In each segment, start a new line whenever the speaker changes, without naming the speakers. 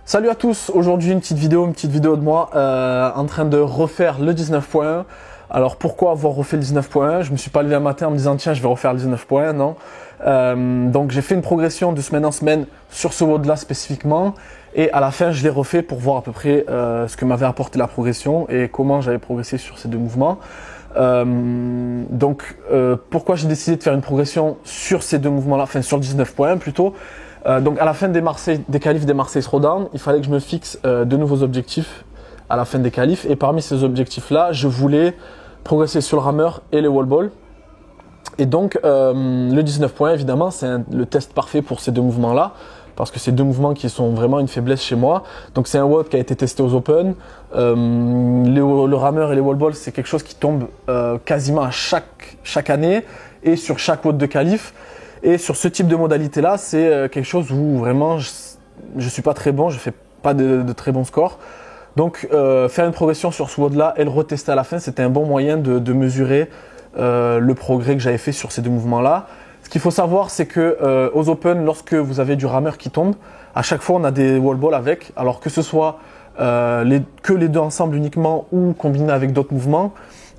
Salut à tous, aujourd'hui une petite vidéo de moi en train de refaire le 19.1. Alors pourquoi avoir refait le 19.1? Je me suis pas levé un matin en me disant tiens je vais refaire le 19.1, non. Donc j'ai fait une progression de semaine en semaine sur ce WOD là spécifiquement et à la fin je l'ai refait pour voir à peu près ce que m'avait apporté la progression et comment j'avais progressé sur ces deux mouvements. Pourquoi j'ai décidé de faire une progression sur ces deux mouvements là, enfin sur le 19.1 plutôt. Donc à la fin des qualifs des Marseille Throwdown, il fallait que je me fixe de nouveaux objectifs à la fin des qualifs. Et parmi ces objectifs-là, je voulais progresser sur le rameur et les wall ball. Et donc le 19.1, évidemment, c'est le test parfait pour ces deux mouvements-là. Parce que c'est deux mouvements qui sont vraiment une faiblesse chez moi. Donc c'est un WOD qui a été testé aux Open. Le rameur et les wall ball, c'est quelque chose qui tombe quasiment à chaque année et sur chaque WOD de qualif. Et sur ce type de modalité-là, c'est quelque chose où vraiment je suis pas très bon, je fais pas de très bons scores. Donc faire une progression sur ce WOD-là et le retester à la fin, c'était un bon moyen de mesurer le progrès que j'avais fait sur ces deux mouvements-là. Ce qu'il faut savoir, c'est que aux Open, lorsque vous avez du rameur qui tombe, à chaque fois on a des wall balls avec. Alors que ce soit que les deux ensemble uniquement ou combiné avec d'autres mouvements,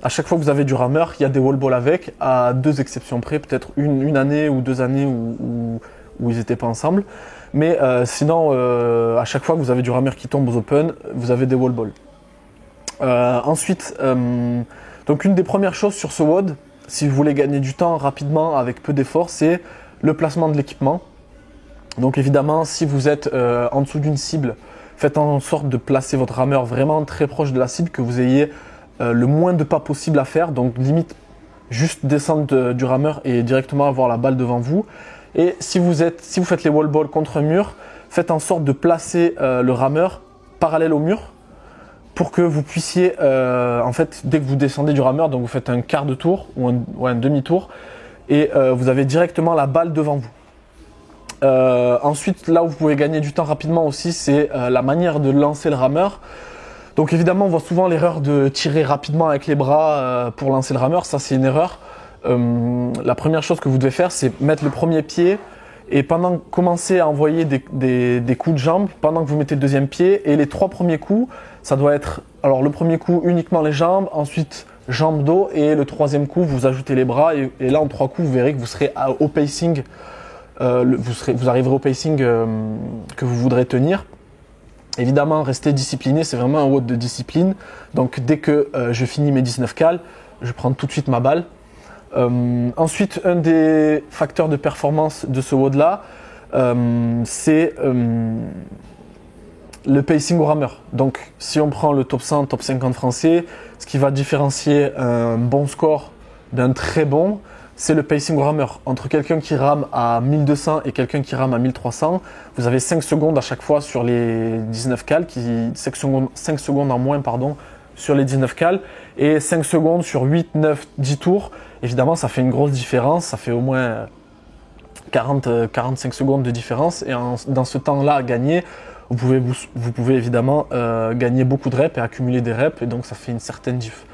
à chaque fois que vous avez du rameur, il y a des wall balls avec, à deux exceptions près, peut-être une année ou 2 années où ils n'étaient pas ensemble. Mais sinon, à chaque fois que vous avez du rameur qui tombe aux Open, vous avez des wall balls. Ensuite, donc une des premières choses sur ce WOD, si vous voulez gagner du temps rapidement avec peu d'efforts, c'est le placement de l'équipement. Donc évidemment, si vous êtes en dessous d'une cible, faites en sorte de placer votre rameur vraiment très proche de la cible, que vous ayez le moins de pas possible à faire, donc limite juste descendre du rameur et directement avoir la balle devant vous. Et si vous faites les wall balls contre un mur, faites en sorte de placer le rameur parallèle au mur pour que vous puissiez, en fait, dès que vous descendez du rameur, donc vous faites un quart de tour ou un demi-tour et vous avez directement la balle devant vous. Ensuite, là où vous pouvez gagner du temps rapidement aussi, c'est la manière de lancer le rameur. Donc évidemment, on voit souvent l'erreur de tirer rapidement avec les bras pour lancer le rameur. Ça, c'est une erreur. La première chose que vous devez faire, c'est mettre le premier pied et commencer à envoyer des coups de jambe pendant que vous mettez le deuxième pied. Et les 3 premiers coups, ça doit être, alors le premier coup uniquement les jambes, ensuite jambes dos et le 3e coup, vous ajoutez les bras. Et là, en 3 coups, vous verrez que vous serez au pacing, vous arriverez au pacing que vous voudrez tenir. Évidemment, rester discipliné, c'est vraiment un WOD de discipline. Donc dès que je finis mes 19 cals, je prends tout de suite ma balle. Ensuite, un des facteurs de performance de ce WOD-là, c'est le pacing au rameur. Donc si on prend le top 100, top 50 français, ce qui va différencier un bon score d'un très bon, c'est le pacing au rameur. Entre quelqu'un qui rame à 1200 et quelqu'un qui rame à 1300, vous avez 5 secondes à chaque fois sur les 19 cals, 5 secondes en moins pardon, sur les 19 cals, et 5 secondes sur 8, 9, 10 tours. Évidemment, ça fait une grosse différence, ça fait au moins 45 secondes de différence, et dans ce temps-là à gagner, vous pouvez évidemment gagner beaucoup de reps et accumuler des reps, et donc ça fait une certaine diff.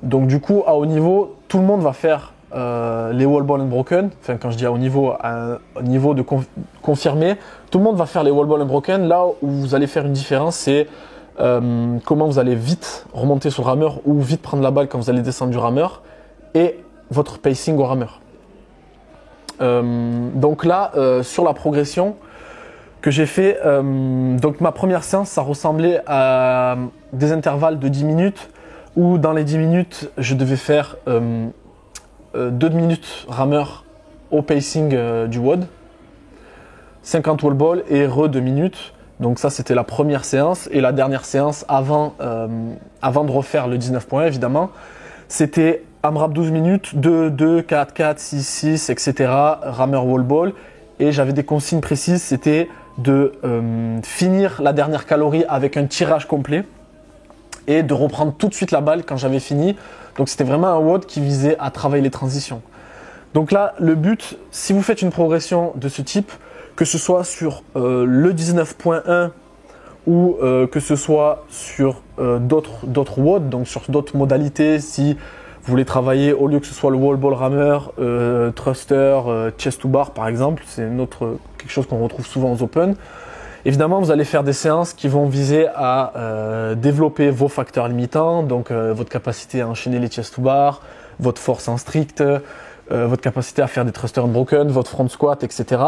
Donc du coup, à haut niveau, tout le monde va faire les wall ball unbroken. Enfin, quand je dis à haut niveau, de confirmé, tout le monde va faire les wall ball unbroken. Là où vous allez faire une différence, c'est comment vous allez vite remonter sur le rameur ou vite prendre la balle quand vous allez descendre du rameur et votre pacing au rameur. Donc là, sur la progression que j'ai fait, donc ma première séance, ça ressemblait à des intervalles de 10 minutes où dans les 10 minutes, je devais faire 2 minutes rameur au pacing du WOD, 50 wall ball et 2 minutes. Donc ça, c'était la première séance. Et la dernière séance, avant de refaire le 19.1, évidemment, c'était AMRAP 12 minutes, 2, 2, 4, 4, 6, 6, etc. Rameur wall ball. Et j'avais des consignes précises, c'était de finir la dernière calorie avec un tirage complet et de reprendre tout de suite la balle quand j'avais fini. Donc c'était vraiment un WOD qui visait à travailler les transitions. Donc là, le but, si vous faites une progression de ce type, que ce soit sur le 19.1 ou que ce soit sur d'autres WOD, donc sur d'autres modalités, si vous voulez travailler, au lieu que ce soit le wall ball rameur, thruster, chest to bar par exemple, c'est quelque chose qu'on retrouve souvent aux Open. Évidemment, vous allez faire des séances qui vont viser à développer vos facteurs limitants, donc votre capacité à enchaîner les chest to bar, votre force en strict, votre capacité à faire des thrusters unbroken, votre front squat, etc.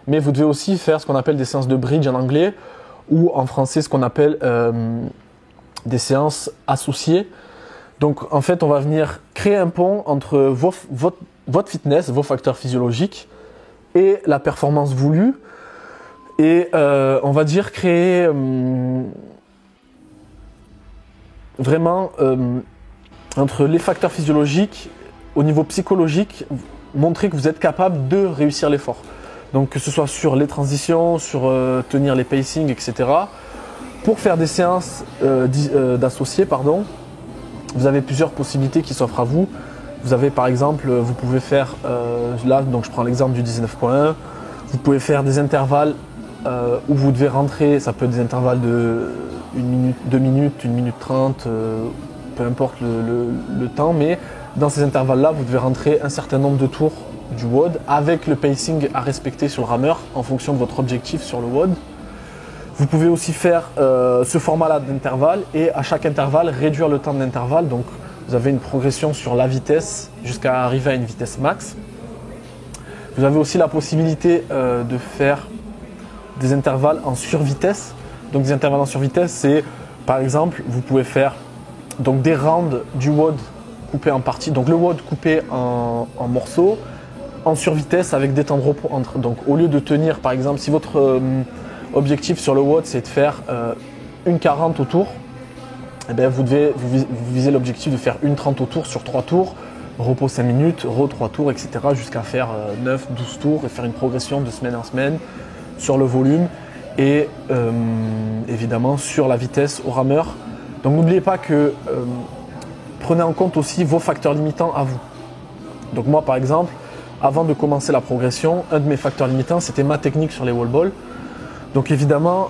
Mais vous devez aussi faire ce qu'on appelle des séances de bridge en anglais, ou en français ce qu'on appelle des séances associées. Donc en fait, on va venir créer un pont entre votre fitness, vos facteurs physiologiques et la performance voulue. Et on va dire créer vraiment entre les facteurs physiologiques, au niveau psychologique, montrer que vous êtes capable de réussir l'effort. Donc que ce soit sur les transitions, sur tenir les pacing, etc. Pour faire des séances d'associés, vous avez plusieurs possibilités qui s'offrent à vous. Vous avez par exemple, vous pouvez faire, là donc je prends l'exemple du 19.1, vous pouvez faire des intervalles où vous devez rentrer, ça peut être des intervalles de 1 minute, 2 minutes, 1 minute 30, peu importe le temps, mais dans ces intervalles-là, vous devez rentrer un certain nombre de tours du WOD avec le pacing à respecter sur le rameur en fonction de votre objectif sur le WOD. Vous pouvez aussi faire ce format-là d'intervalle et à chaque intervalle réduire le temps d'intervalle. Donc vous avez une progression sur la vitesse jusqu'à arriver à une vitesse max. Vous avez aussi la possibilité de faire des intervalles en survitesse. Donc des intervalles en survitesse, c'est par exemple, vous pouvez faire donc, des rounds du WOD coupé en parties. Donc le WOD coupé en morceaux, en survitesse avec des temps de repos entre. Donc au lieu de tenir, par exemple, si votre objectif sur le WOD c'est de faire 1,40 au tour, eh bien, vous visez l'objectif de faire 1,30 au tour sur 3 tours, repos 5 minutes, 3 tours, etc. jusqu'à faire 9, 12 tours et faire une progression de semaine en semaine sur le volume et évidemment sur la vitesse au rameur. Donc n'oubliez pas que prenez en compte aussi vos facteurs limitants à vous. Donc moi par exemple, avant de commencer la progression, un de mes facteurs limitants c'était ma technique sur les wall balls. Donc évidemment,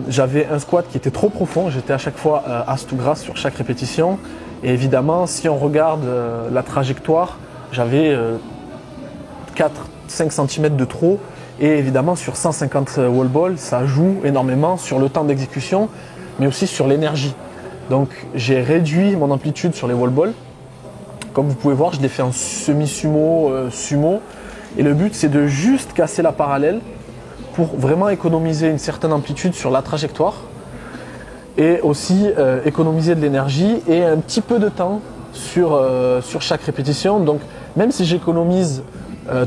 j'avais un squat qui était trop profond, j'étais à chaque fois ass to grass sur chaque répétition. Et évidemment, si on regarde la trajectoire, j'avais 4-5 cm de trop. Et évidemment, sur 150 wall balls, ça joue énormément sur le temps d'exécution, mais aussi sur l'énergie. Donc j'ai réduit mon amplitude sur les wall balls. Comme vous pouvez voir, je l'ai fait en semi-sumo, sumo. Et le but, c'est de juste casser la parallèle pour vraiment économiser une certaine amplitude sur la trajectoire et aussi économiser de l'énergie et un petit peu de temps sur chaque répétition. Donc même si j'économise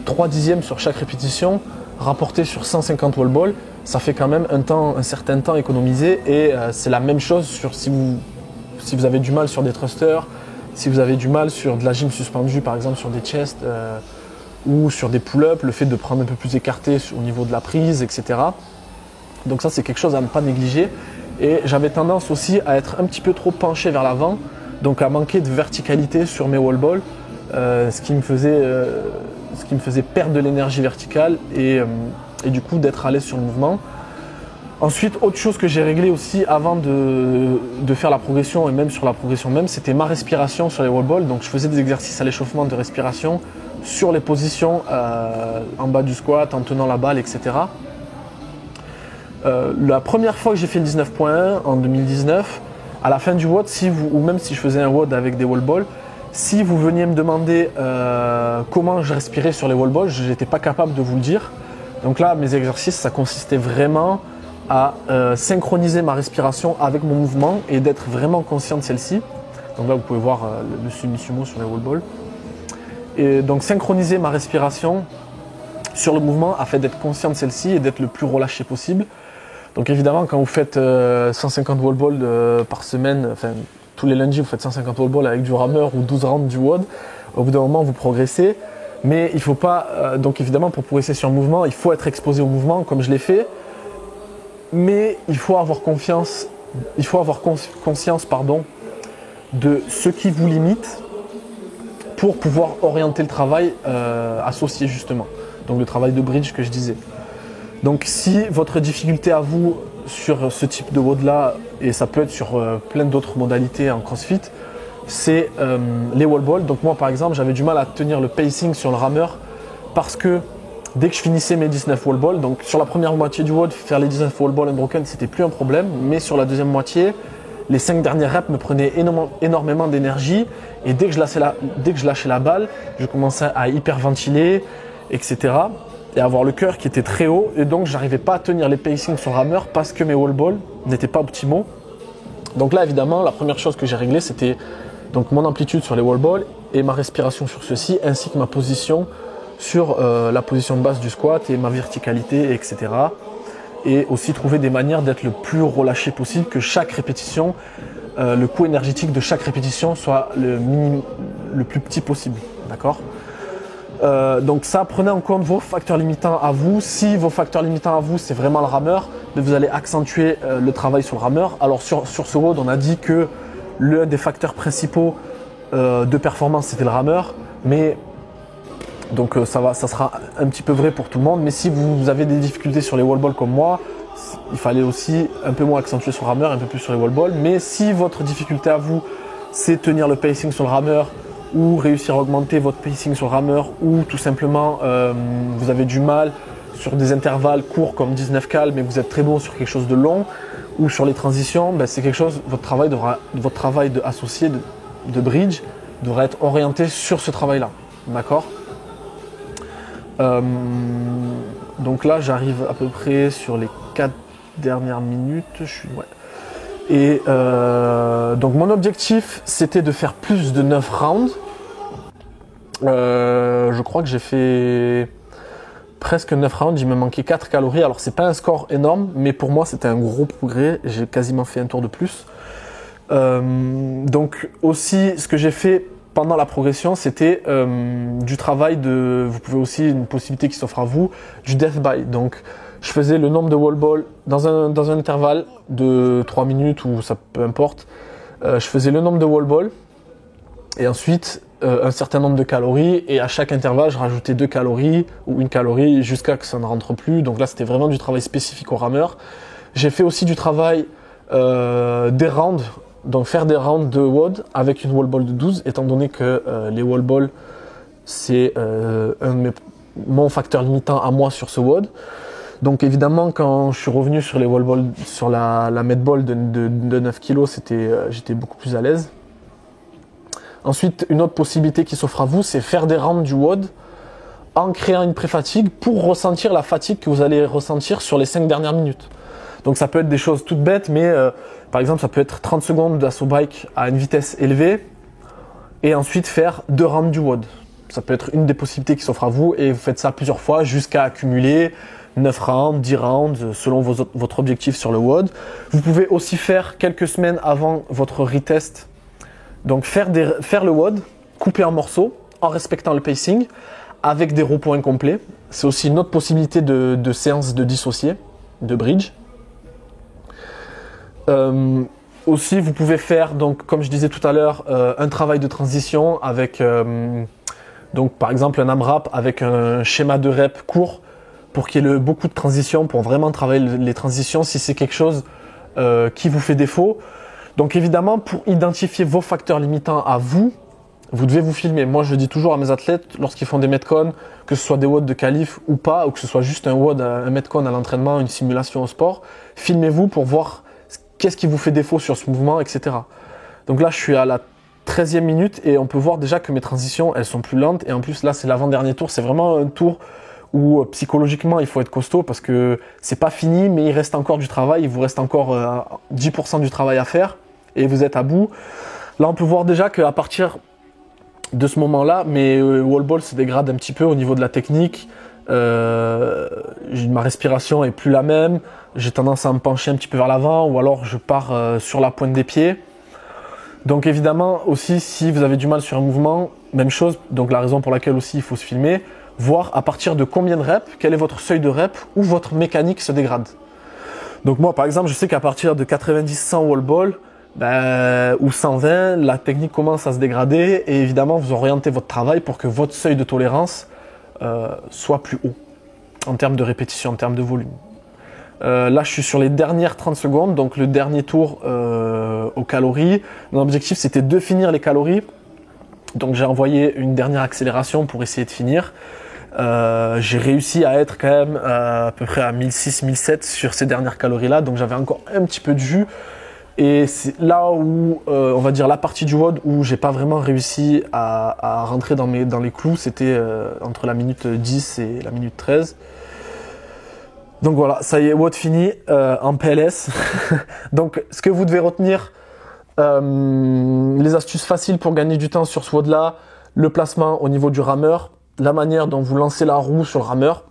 3 dixièmes sur chaque répétition, rapporté sur 150 wall balls, ça fait quand même un certain temps économisé et c'est la même chose si vous avez du mal sur des thrusters, si vous avez du mal sur de la gym suspendue par exemple sur des chests, ou sur des pull-ups, le fait de prendre un peu plus écarté au niveau de la prise, etc. Donc ça c'est quelque chose à ne pas négliger. Et j'avais tendance aussi à être un petit peu trop penché vers l'avant, donc à manquer de verticalité sur mes wall balls, ce qui me faisait perdre de l'énergie verticale et du coup d'être à l'aise sur le mouvement. Ensuite, autre chose que j'ai réglé aussi avant de faire la progression et même sur la progression même, c'était ma respiration sur les wall balls. Donc je faisais des exercices à l'échauffement de respiration sur les positions en bas du squat, en tenant la balle, etc. La première fois que j'ai fait le 19.1 en 2019, à la fin du WOD, ou même si je faisais un WOD avec des wall balls, si vous veniez me demander comment je respirais sur les wall balls, je n'étais pas capable de vous le dire. Donc là, mes exercices, ça consistait vraiment à synchroniser ma respiration avec mon mouvement et d'être vraiment conscient de celle-ci. Donc là, vous pouvez voir le semi-sumo sur les wall balls. Et donc synchroniser ma respiration sur le mouvement afin d'être conscient de celle-ci et d'être le plus relâché possible. Donc évidemment, quand vous faites 150 wall balls par semaine, enfin tous les lundis vous faites 150 wall balls avec du rameur ou 12 rounds du WOD, au bout d'un moment vous progressez. Mais il faut pas, donc évidemment pour progresser sur le mouvement, il faut être exposé au mouvement comme je l'ai fait. Mais il faut avoir conscience de ce qui vous limite pour pouvoir orienter le travail associé justement. Donc le travail de bridge que je disais. Donc si votre difficulté à vous sur ce type de WOD là, et ça peut être sur plein d'autres modalités en CrossFit, c'est les wall balls. Donc moi par exemple j'avais du mal à tenir le pacing sur le rameur parce que dès que je finissais mes 19 wall balls, donc sur la première moitié du WOD, faire les 19 wall balls unbroken c'était plus un problème, mais sur la deuxième moitié, les 5 dernières reps me prenaient énormément d'énergie, et dès que je lâchais la balle, je commençais à hyperventiler, etc. et avoir le cœur qui était très haut, et donc j'arrivais pas à tenir les pacings sur le rameur parce que mes wall balls n'étaient pas optimaux. Donc là évidemment la première chose que j'ai réglée c'était donc mon amplitude sur les wall balls et ma respiration sur ceux-ci, ainsi que ma position sur la position basse du squat et ma verticalité, etc. Et aussi trouver des manières d'être le plus relâché possible, que chaque répétition, le coût énergétique de chaque répétition soit le plus petit possible, d'accord ? Donc ça, prenez en compte vos facteurs limitants à vous. Si vos facteurs limitants à vous, c'est vraiment le rameur, vous allez accentuer le travail sur le rameur. Alors sur ce WOD, on a dit que l'un des facteurs principaux de performance, c'était le rameur, mais donc ça sera un petit peu vrai pour tout le monde. Mais si vous avez des difficultés sur les wall balls comme moi, il fallait aussi un peu moins accentuer sur le rameur, un peu plus sur les wall balls. Mais si votre difficulté à vous, c'est tenir le pacing sur le rameur, ou réussir à augmenter votre pacing sur le rameur, ou tout simplement vous avez du mal sur des intervalles courts comme 19 cal, mais vous êtes très bon sur quelque chose de long, ou sur les transitions, ben c'est quelque chose, votre travail associé de bridge devra être orienté sur ce travail-là, d'accord ? Donc là j'arrive à peu près sur les 4 dernières minutes, Et donc mon objectif c'était de faire plus de 9 rounds. Je crois que j'ai fait presque 9 rounds, il me manquait 4 calories. Alors c'est pas un score énorme, mais pour moi c'était un gros progrès, j'ai quasiment fait un tour de plus. Donc aussi ce que j'ai fait pendant la progression, c'était du travail vous pouvez aussi, une possibilité qui s'offre à vous, du death by. Donc je faisais le nombre de wall balls dans un intervalle de 3 minutes, ou ça peu importe. Je faisais le nombre de wall balls et ensuite un certain nombre de calories, et à chaque intervalle je rajoutais 2 calories ou 1 calorie jusqu'à que ça ne rentre plus. Donc là c'était vraiment du travail spécifique au rameur. J'ai fait aussi du travail des rounds, donc faire des rounds de WOD avec une wall ball de 12, étant donné que les wall balls c'est mon facteur limitant à moi sur ce WOD. Donc évidemment quand je suis revenu sur les wall balls, sur la med ball de 9 kg, j'étais beaucoup plus à l'aise. Ensuite, une autre possibilité qui s'offre à vous, c'est faire des rounds du WOD en créant une pré-fatigue pour ressentir la fatigue que vous allez ressentir sur les 5 dernières minutes. Donc ça peut être des choses toutes bêtes, mais par exemple ça peut être 30 secondes d'assaut bike à une vitesse élevée et ensuite faire 2 rounds du WOD. Ça peut être une des possibilités qui s'offre à vous, et vous faites ça plusieurs fois jusqu'à accumuler 9 rounds, 10 rounds selon votre objectif sur le WOD. Vous pouvez aussi faire quelques semaines avant votre retest, donc faire le WOD, couper en morceaux en respectant le pacing avec des repos incomplets. C'est aussi une autre possibilité de séance de dissocié, de bridge. Aussi vous pouvez faire, donc comme je disais tout à l'heure, un travail de transition avec donc par exemple un AMRAP avec un schéma de rep court pour qu'il y ait beaucoup de transitions, pour vraiment travailler les transitions si c'est quelque chose qui vous fait défaut. Donc évidemment, pour identifier vos facteurs limitants à vous, vous devez vous filmer. Moi je dis toujours à mes athlètes lorsqu'ils font des metcon, que ce soit des WOD de qualif ou pas, ou que ce soit juste un WOD, un metcon à l'entraînement, une simulation au sport, filmez-vous pour voir qu'est-ce qui vous fait défaut sur ce mouvement, etc. Donc là je suis à la 13e minute et on peut voir déjà que mes transitions elles sont plus lentes, et en plus là c'est l'avant-dernier tour, c'est vraiment un tour où psychologiquement il faut être costaud parce que c'est pas fini, mais il reste encore du travail, il vous reste encore 10% du travail à faire et vous êtes à bout. Là on peut voir déjà qu'à partir de ce moment-là, mes wall balls se dégradent un petit peu au niveau de la technique, ma respiration est plus la même, j'ai tendance à me pencher un petit peu vers l'avant, ou alors je pars sur la pointe des pieds. Donc évidemment aussi, si vous avez du mal sur un mouvement, même chose, donc la raison pour laquelle aussi il faut se filmer, voir à partir de combien de reps, quel est votre seuil de reps où votre mécanique se dégrade. Donc moi par exemple, je sais qu'à partir de 90-100 wall ball ou 120, la technique commence à se dégrader, et évidemment vous orientez votre travail pour que votre seuil de tolérance soit plus haut en termes de répétition, en termes de volume. Là, je suis sur les dernières 30 secondes, donc le dernier tour aux calories. Mon objectif, c'était de finir les calories. Donc, j'ai envoyé une dernière accélération pour essayer de finir. J'ai réussi à être quand même à peu près à 1006-1007 sur ces dernières calories-là. Donc, j'avais encore un petit peu de jus. Et c'est là où, on va dire, la partie du WOD où j'ai pas vraiment réussi à rentrer dans les clous, c'était entre la minute 10 et la minute 13. Donc voilà, ça y est, WOD fini en PLS. Donc ce que vous devez retenir, les astuces faciles pour gagner du temps sur ce WOD-là, le placement au niveau du rameur, la manière dont vous lancez la roue sur le rameur.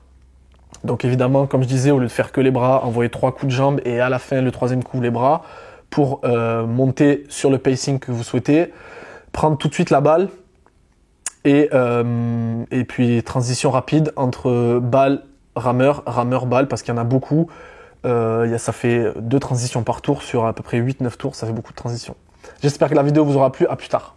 Donc évidemment, comme je disais, au lieu de faire que les bras, envoyer 3 coups de jambe et à la fin, le 3e coup, les bras pour monter sur le pacing que vous souhaitez. Prendre tout de suite la balle et puis transition rapide entre balle, rameur, rameur, balle, parce qu'il y en a beaucoup. Ça fait 2 transitions par tour sur à peu près 8-9 tours, ça fait beaucoup de transitions. J'espère que la vidéo vous aura plu, à plus tard.